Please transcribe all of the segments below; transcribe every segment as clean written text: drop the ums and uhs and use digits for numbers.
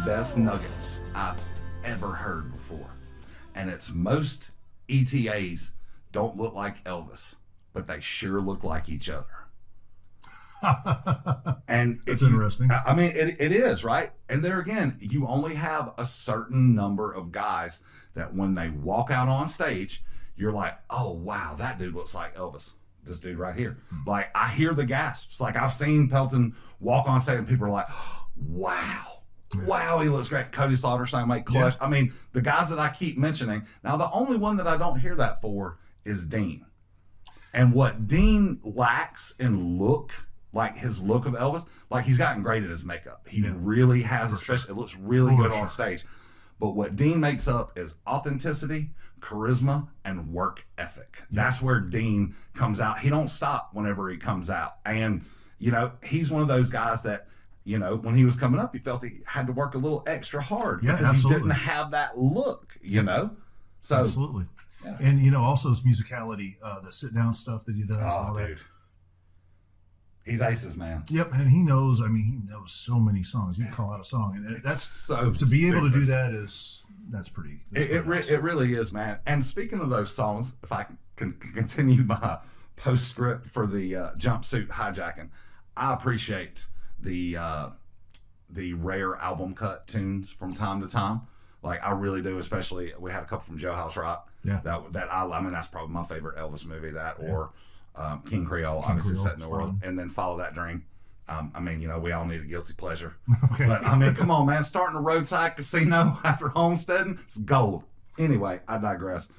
best nuggets I've ever heard before. And it's most ETAs don't look like Elvis, but they sure look like each other. And it's interesting. I mean, it is, right? And there again, you only have a certain number of guys that when they walk out on stage, you're like, oh, wow, that dude looks like Elvis. This dude right here. Like, I hear the gasps. Like, I've seen Pelton walk on stage and people are like, wow. Wow, he looks great. Cody Slaughter, same way, Clutch. Yeah. I mean, the guys that I keep mentioning. Now, the only one that I don't hear that for is Dean. And what Dean lacks in look, like his look of Elvis, like he's gotten great at his makeup. He really has, especially, it looks really good on stage. But what Dean makes up is authenticity, charisma, and work ethic. That's where Dean comes out. He don't stop whenever he comes out. And, you know, he's one of those guys that, you know, when he was coming up, he felt he had to work a little extra hard because he didn't have that look, you know? So absolutely. Yeah. And, you know, also his musicality, the sit-down stuff that he does, all that. Dude. He's aces, man. Yep, and he knows so many songs. You can call out a song. And that's so to be able to do that that's pretty awesome. It really is, man. And speaking of those songs, if I can continue my postscript for the jumpsuit hijacking, I appreciate the rare album cut tunes from time to time. Like, I really do, especially we had a couple from Jailhouse Rock. Yeah. That I mean, that's probably my favorite Elvis movie, or King Creole, obviously set in the world, and then Follow That Dream. I mean, you know, we all need a guilty pleasure. Okay. But, I mean, come on, man. Starting a roadside casino after homesteading, it's gold. Anyway, I digress.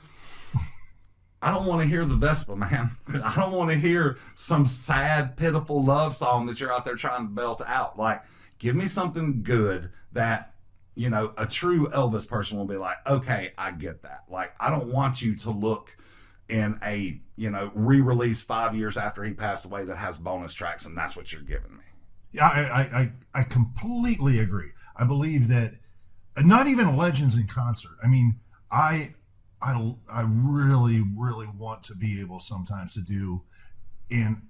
I don't want to hear the Vespa, man. I don't want to hear some sad, pitiful love song that you're out there trying to belt out. Like, give me something good that, you know, a true Elvis person will be like, okay, I get that. Like, I don't want you to look in a, you know, re-release 5 years after he passed away that has bonus tracks, and that's what you're giving me. Yeah, I completely agree. I believe that not even Legends in concert. I mean, I really, really want to be able sometimes to do an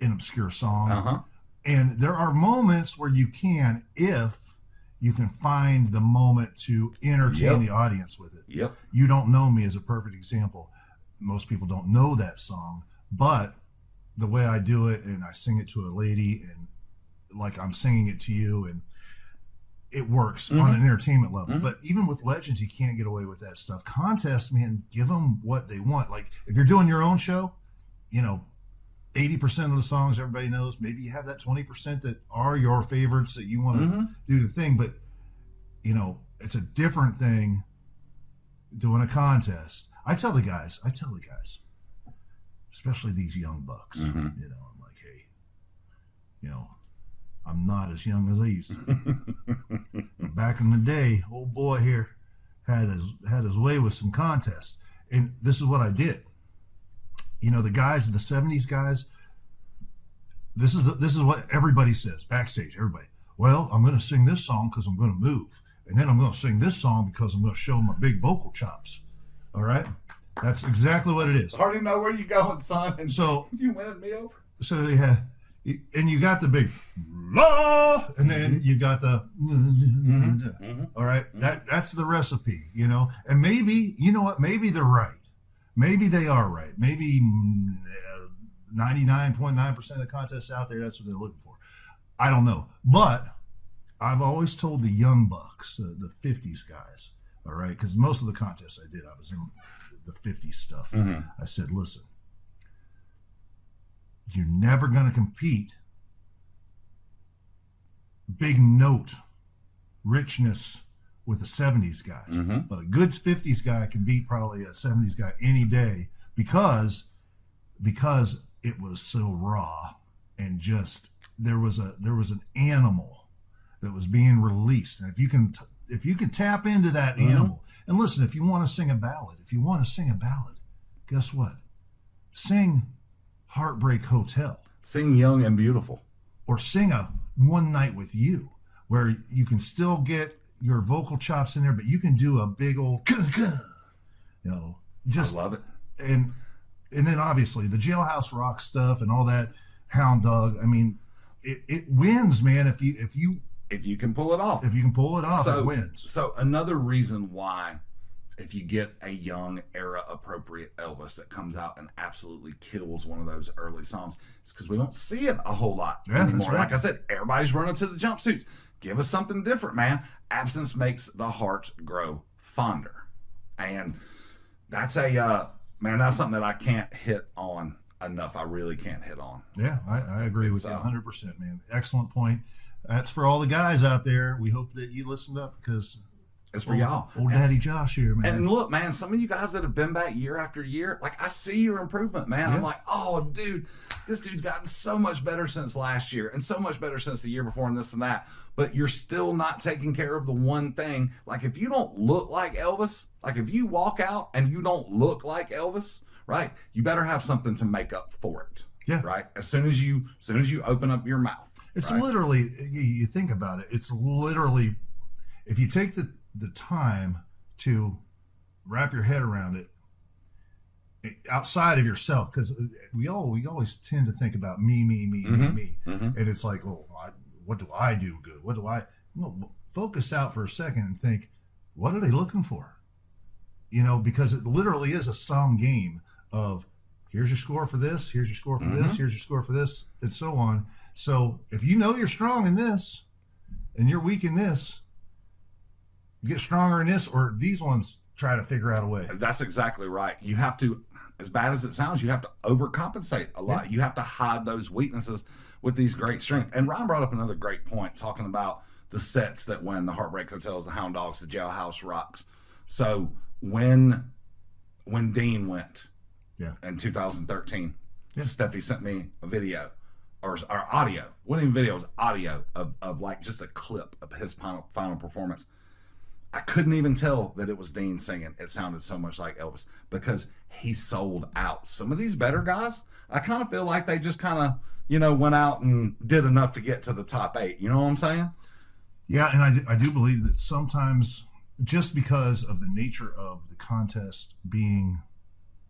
obscure song. And there are moments where you can, if you can find the moment to entertain the audience with it. You Don't Know Me is a perfect example. Most people don't know that song, but the way I do it, and I sing it to a lady, and like I'm singing it to you, and it works on an entertainment level. But even with Legends, you can't get away with that stuff. Contest, man, give them what they want. Like, if you're doing your own show, you know, 80% of the songs everybody knows. Maybe you have that 20% that are your favorites that you want to do the thing. But, you know, it's a different thing doing a contest. I tell the guys, especially these young bucks, you know, I'm like, hey, you know, I'm not as young as I used to be. Back in the day, old boy here had his way with some contests. And this is what I did. You know, the guys, the 70s guys, this is what everybody says backstage, everybody. Well, I'm going to sing this song because I'm going to move. And then I'm going to sing this song because I'm going to show my big vocal chops. All right? That's exactly what it is. I already know where you're going, son. And so you winning me over. So yeah, and you got the big la, and then you got the all right. That's the recipe, you know. And maybe, you know what? Maybe they're right. Maybe they are right. Maybe 99.9% of the contests out there, that's what they're looking for. I don't know, but I've always told the young bucks, the 50s guys, all right, because most of the contests I did, I was in the 50s stuff. I said, listen, you're never going to compete big note richness with the 70s guys. But a good 50s guy can beat probably a 70s guy any day because it was so raw, and just there was an animal that was being released. And if you can tap into that animal, and listen, if you want to sing a ballad, guess what? Sing Heartbreak Hotel. Sing Young and Beautiful. Or sing a One Night with You, where you can still get your vocal chops in there, but you can do a big old, you know, just I love it. And then obviously the Jailhouse Rock stuff and all that, Hound Dog. I mean, it wins, man. If you If you can pull it off. If you can pull it off, So, it wins. So another reason why, if you get a young era appropriate Elvis that comes out and absolutely kills one of those early songs, it's because we don't see it a whole lot anymore. That's right. Like I said, everybody's running to the jumpsuits. Give us something different, man. Absence makes the heart grow fonder. And that's that's something that I can't hit on enough. I really can't hit on. Yeah, I agree with you 100%, man. Excellent point. That's for all the guys out there. We hope that you listened up because it's for y'all. Old Daddy Josh here, man. And look, man, some of you guys that have been back year after year, like I see your improvement, man. Yeah. I'm like, oh, dude, this dude's gotten so much better since last year and so much better since the year before and this and that. But you're still not taking care of the one thing. Like if you don't look like Elvis, like if you walk out and you don't look like Elvis, right? You better have something to make up for it. Yeah. Right. As soon as you open up your mouth. It's right? literally, you think about it, it's literally, if you take the time to wrap your head around it outside of yourself, because we always tend to think about me, and it's like, oh, what do I do good? What do I? No, focus out for a second and think, what are they looking for? Because it literally is a sum game of here's your score for this, here's your score for this, here's your score for this, and so on. So if you know you're strong in this and you're weak in this, get stronger in this, or these ones try to figure out a way. That's exactly right. You have to, as bad as it sounds, you have to overcompensate a lot. Yeah. You have to hide those weaknesses with these great strengths. And Ryan brought up another great point, talking about the sets that win: the Heartbreak Hotels, the Hound Dogs, the Jailhouse Rocks. So when Dean went in 2013, Steffi sent me a video or audio. It wasn't even video, it was audio of like just a clip of his final performance. I couldn't even tell that it was Dean singing. It sounded so much like Elvis because he sold out. Some of these better guys, I kind of feel like they just kind of, went out and did enough to get to the top 8. You know what I'm saying? Yeah, and I do believe that sometimes, just because of the nature of the contest being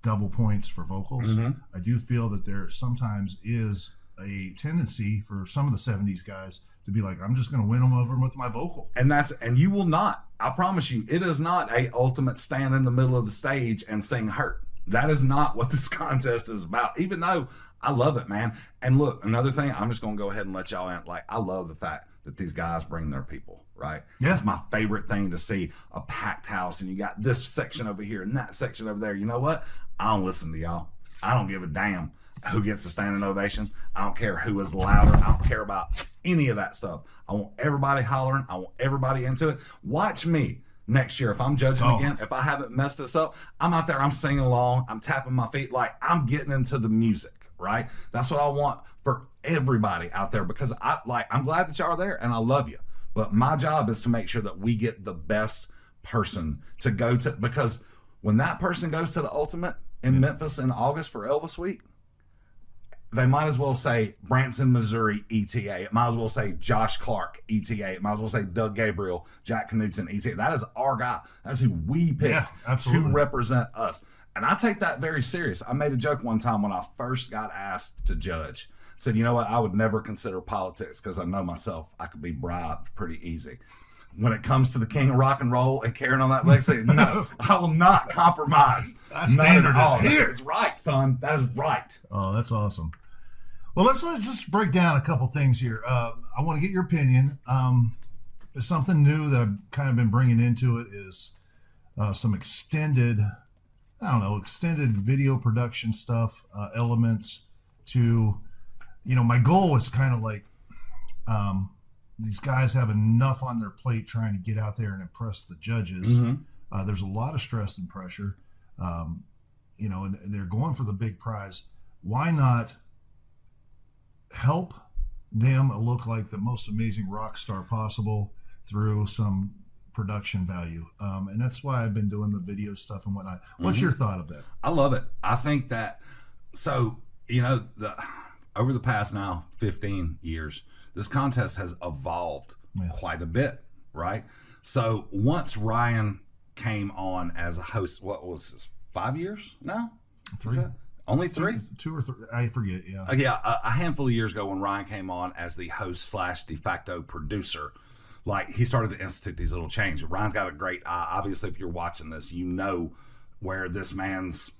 double points for vocals, I do feel that there sometimes is a tendency for some of the 70s guys to be like, I'm just going to win them over with my vocal. And you will not. I promise you, it is not a ultimate stand in the middle of the stage and sing hurt. That is not what this contest is about, even though I love it, man. And look, another thing, I'm just going to go ahead and let y'all in. Like, I love the fact that these guys bring their people, right? Yeah. It's my favorite thing to see a packed house and you got this section over here and that section over there. You know what? I don't listen to y'all. I don't give a damn who gets a standing ovation. I don't care who is louder. I don't care about any of that stuff. I want everybody hollering. I want everybody into it. Watch me next year if I'm judging again. If I haven't messed this up, I'm out there, I'm singing along, I'm tapping my feet, like I'm getting into the music, right? That's what I want for everybody out there, because I'm glad that y'all are there and I love you. But my job is to make sure that we get the best person to go to, because when that person goes to the Ultimate in Memphis in August for Elvis Week, they might as well say Branson, Missouri, ETA. It might as well say Josh Clark, ETA. It might as well say Doug Gabriel, Jack Knudsen, ETA. That is our guy. That's who we picked to represent us. And I take that very serious. I made a joke one time when I first got asked to judge. I said, you know what? I would never consider politics because I know myself. I could be bribed pretty easy. When it comes to the king of rock and roll and carrying on that legacy, no, I will not compromise. That standard is here. That's right, son. That is right. Oh, that's awesome. Well, let's just break down a couple things here. I want to get your opinion. Something new that I've kind of been bringing into it is some extended video production stuff, elements to, my goal is kind of like, these guys have enough on their plate trying to get out there and impress the judges. There's a lot of stress and pressure, and they're going for the big prize. Why not help them look like the most amazing rock star possible through some production value? And that's why I've been doing the video stuff and whatnot. What's your thought of that? I love it. I think that, over the past now 15 years, this contest has evolved quite a bit, right? So once Ryan came on as a host, what was this, 5 years now? 3. Only 3? 2 or 3, I forget, yeah. A handful of years ago when Ryan came on as the host / de facto producer like he started to institute these little changes. Ryan's got a great eye. Obviously, if you're watching this, you know where this man's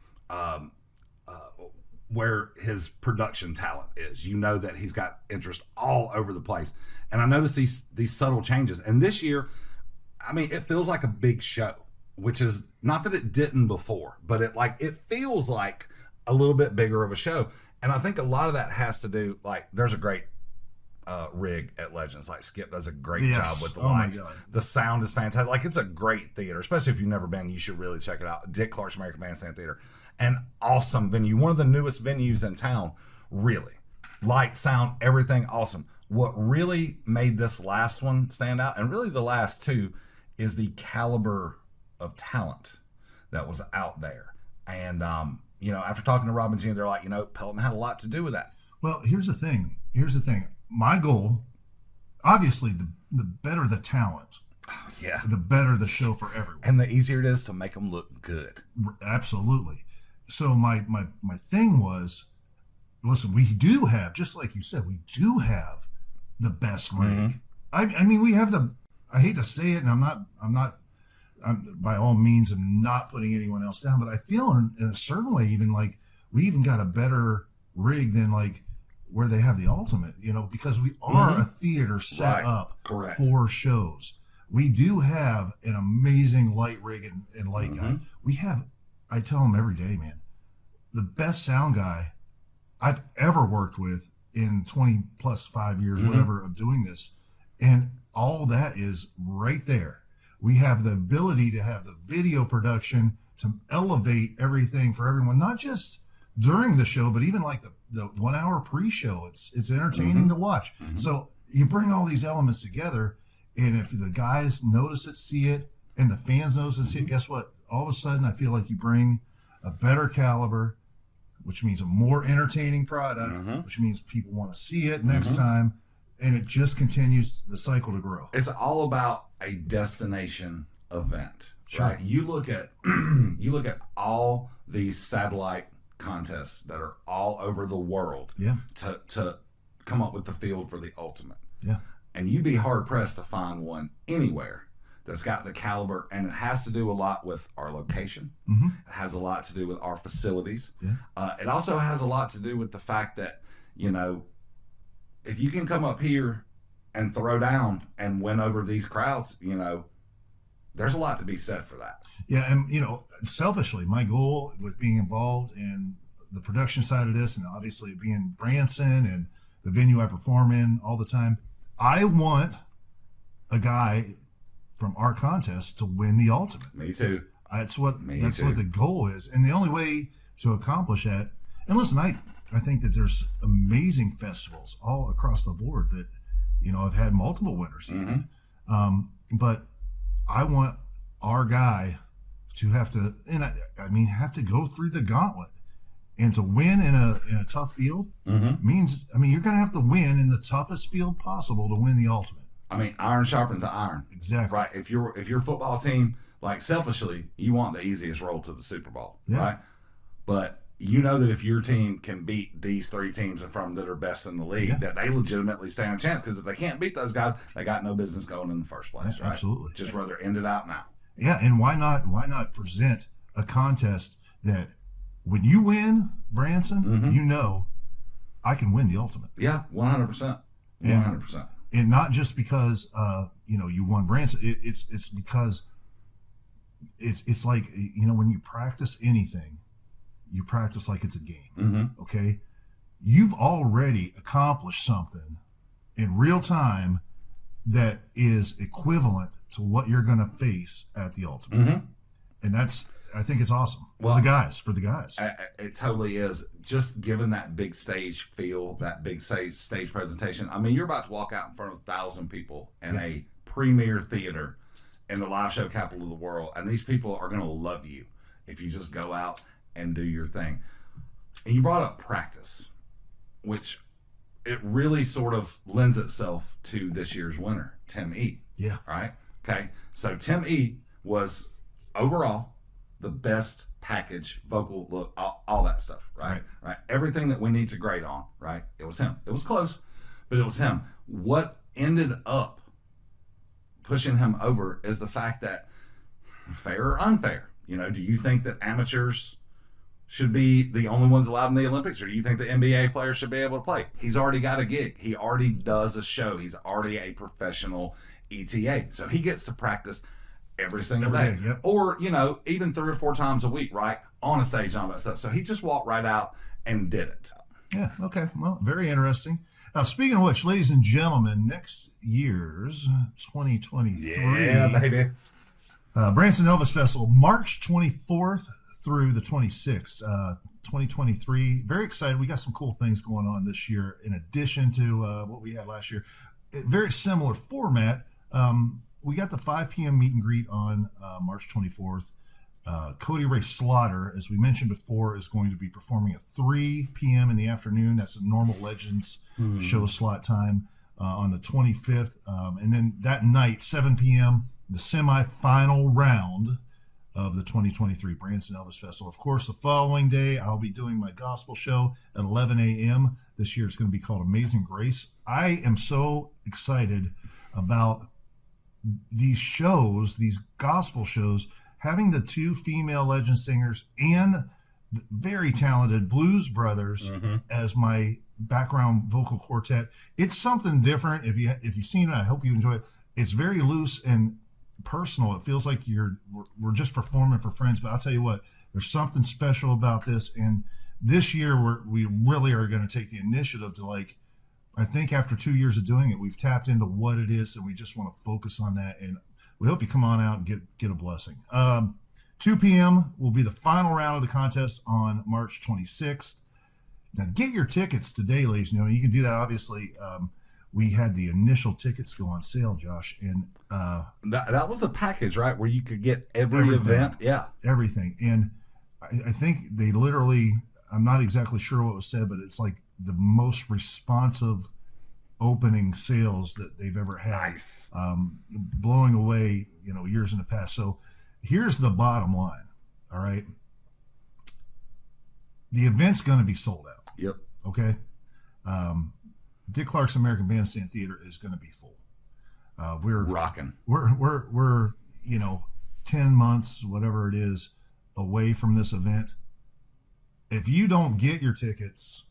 where his production talent is. You know that he's got interest all over the place. And I noticed these subtle changes. And this year, I mean, it feels like a big show, which is not that it didn't before, but it feels like a little bit bigger of a show. And I think a lot of that has to do, like, there's a great rig at Legends. Like, Skip does a great job with the lights. The sound is fantastic. Like, it's a great theater, especially if you've never been. You should really check it out. Dick Clark's American Bandstand Theater. An awesome venue. One of the newest venues in town, really. Light, sound, everything awesome. What really made this last one stand out, and really the last two, is the caliber of talent that was out there. And, after talking to Rob and Gene, they're like, Pelton had a lot to do with that. Well, here's the thing. My goal, obviously, the better the talent, the better the show for everyone. And the easier it is to make them look good. Absolutely. So my thing was, listen, we do have, just like you said, we do have the best rig. I mean, we have I hate to say it, and I'm by all means, I'm not putting anyone else down, but I feel in a certain way, even like we even got a better rig than like where they have the Ultimate, because we are a theater set up for shows. We do have an amazing light rig and light guy. We have, I tell them every day, man, the best sound guy I've ever worked with in 20 plus 5 years, whatever, of doing this. And all that is right there. We have the ability to have the video production to elevate everything for everyone, not just during the show, but even like the 1 hour pre-show. It's entertaining to watch. So you bring all these elements together, and if the guys notice it, see it, and the fans notice it, see it, guess what? All of a sudden, I feel like you bring a better caliber, which means a more entertaining product, which means people want to see it next time, and it just continues the cycle to grow. It's all about a destination event, right? You look at all these satellite contests that are all over the world to come up with the field for the Ultimate. Yeah. And you'd be hard pressed to find one anywhere that's got the caliber, and it has to do a lot with our location. It has a lot to do with our facilities. It also has a lot to do with the fact that, if you can come up here and throw down and win over these crowds, there's a lot to be said for that. Yeah, and selfishly, my goal with being involved in the production side of this, and obviously being Branson and the venue I perform in all the time, I want a guy from our contest to win the Ultimate. Me too. That's what the goal is, and the only way to accomplish that. And listen, I think that there's amazing festivals all across the board that have had multiple winners. But I want our guy to have to, and have to go through the gauntlet, and to win in a tough field means, you're going to have to win in the toughest field possible to win the Ultimate. Iron sharpens the iron. Exactly. Right. If your football team, like, selfishly, you want the easiest road to the Super Bowl, right? But that if your team can beat these three teams in front that are best in the league, that they legitimately stand a chance. Because if they can't beat those guys, they got no business going in the first place, right? Absolutely. Just rather end it out now. Yeah, and why not present a contest that when you win, Branson, I can win the Ultimate. Yeah, 100%. 100%. And not just because you won Branson. It's because it's like when you practice anything, you practice like it's a game. Okay, you've already accomplished something in real time that is equivalent to what you're going to face at the Ultimate, and I think it's awesome for the guys. It totally is. Just given that big stage feel, that big stage presentation. You're about to walk out in front of 1,000 people in a premier theater in the live show capital of the world, and these people are going to love you if you just go out and do your thing. And you brought up practice, which it really sort of lends itself to this year's winner, Tim E. Yeah. Right? Okay. So Tim E was overall the best package, vocal look, all that stuff, right? Everything that we need to grade on, right? It was him. It was close, but it was him. What ended up pushing him over is the fact that, fair or unfair, do you think that amateurs should be the only ones allowed in the Olympics, or do you think the NBA players should be able to play? He's already got a gig. He already does a show. He's already a professional ETA. So he gets to practice every single day. Yep. Or, even 3 or 4 times a week, right? On a stage and all that stuff. So he just walked right out and did it. Yeah, okay. Well, very interesting. Now, speaking of which, ladies and gentlemen, next year's 2023. Yeah, baby. Branson Elvis Festival, March 24th through the 26th, 2023. Very excited. We got some cool things going on this year in addition to what we had last year. Very similar format. We got the 5 p.m. meet and greet on March 24th. Cody Ray Slaughter, as we mentioned before, is going to be performing at 3 p.m. in the afternoon. That's a normal Legends show slot time on the 25th. And then that night, 7 p.m., the semifinal round of the 2023 Branson Elvis Festival. Of course, the following day, I'll be doing my gospel show at 11 a.m. This year it's going to be called Amazing Grace. I am so excited about these shows, these gospel shows, having the 2 female legend singers and very talented blues brothers as my background vocal quartet. It's something different. If you've seen it, I hope you enjoy it. It's very loose and personal. It feels like we're just performing for friends. But I'll tell you what, there's something special about this. And this year we really are going to take the initiative to, I think after 2 years of doing it, we've tapped into what it is, and we just want to focus on that. And we hope you come on out and get a blessing. 2 p.m. will be the final round of the contest on March 26th. Now, get your tickets today, ladies and gentlemen. You can do that, obviously. We had the initial tickets go on sale, Josh. And that was the package, right, where you could get every everything, event? Yeah. Everything. And I think they literally, I'm not exactly sure what was said, but it's like the most responsive opening sales that they've ever had. Nice. Blowing away, years in the past. So here's the bottom line. All right. The event's going to be sold out. Yep. Okay. Dick Clark's American Bandstand Theater is going to be full. We're rocking. We're 10 months, whatever it is, away from this event. If you don't get your tickets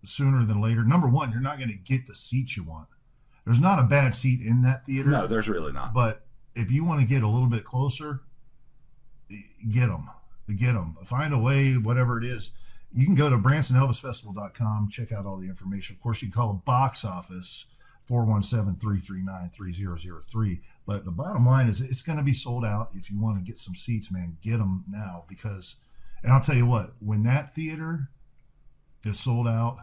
sooner than later, number one, you're not going to get the seats you want. There's not a bad seat in that theater. No, there's really not. But if you want to get a little bit closer, get them. Find a way, whatever it is. You can go to BransonElvisFestival.com, check out all the information. Of course, you can call the box office, 417-339-3003. But the bottom line is it's going to be sold out. If you want to get some seats, man, get them now. Because, and I'll tell you what, when that theater is sold out,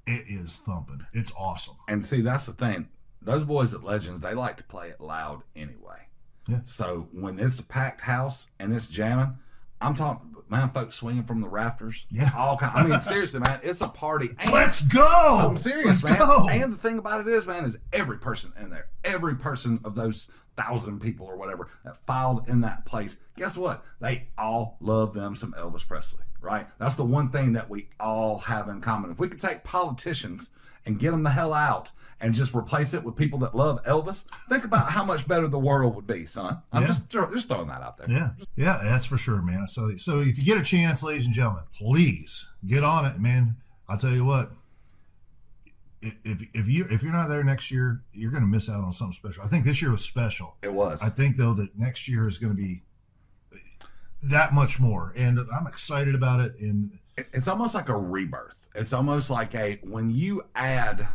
it is thumping. It's awesome. And see, that's the thing. Those boys at Legends, they like to play it loud anyway. Yeah. So when it's a packed house and it's jamming, I'm talking, man, folks swinging from the rafters. Yeah. All kind. I mean, seriously, man, it's a party. And Let's go. I'm serious, Let's man. go. And the thing about it is, man, is every person in there, every person of those 1,000 people or whatever that filed in that place, guess what? They all love them some Elvis Presley, right? That's the one thing that we all have in common. If we could take politicians and get them the hell out and just replace it with people that love Elvis, think about how much better the world would be, son. I'm just throwing that out there. Yeah, that's for sure, man. So if you get a chance, ladies and gentlemen, please get on it, man. I'll tell you what. If you're not there next year, you're going to miss out on something special. I think this year was special. It was. I think though that next year is going to be that much more, and I'm excited about it. And it's almost like a rebirth. It's almost like when you add,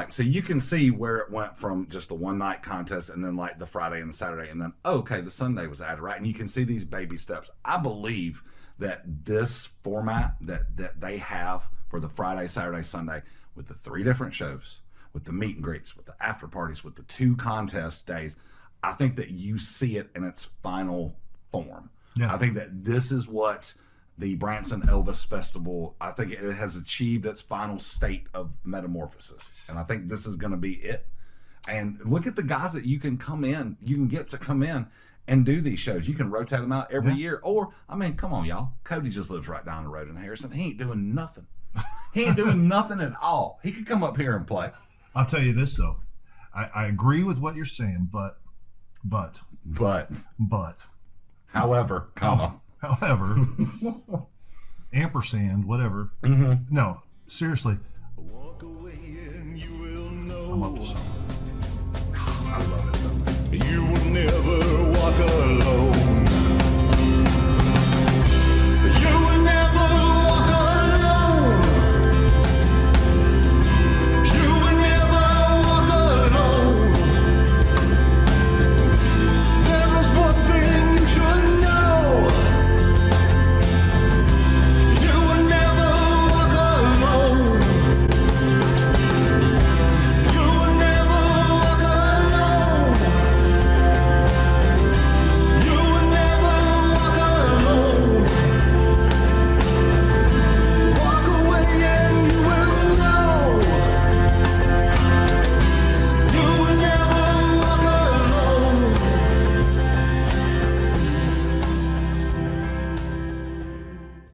so you can see where it went from just the one night contest and then like the Friday and the Saturday and then, okay, the Sunday was added, right? And you can see these baby steps. I believe that this format that they have for the Friday, Saturday, Sunday with the 3 different shows, with the meet and greets, with the after parties, with the 2 contest days, I think that you see it in its final form. Yeah. I think that this is what the Branson Elvis Festival, I think it has achieved its final state of metamorphosis. And I think this is going to be it. And look at the guys that you can get to come in and do these shows. You can rotate them out every year. Or, I mean, come on, y'all. Cody just lives right down the road in Harrison. He ain't doing nothing. He ain't doing nothing at all. He could come up here and play. I'll tell you this, though. I agree with what you're saying, but, however, comma. however, ampersand, whatever. Mm-hmm. No, seriously, Walk away and you will know. I'm up to something. I love it so much. You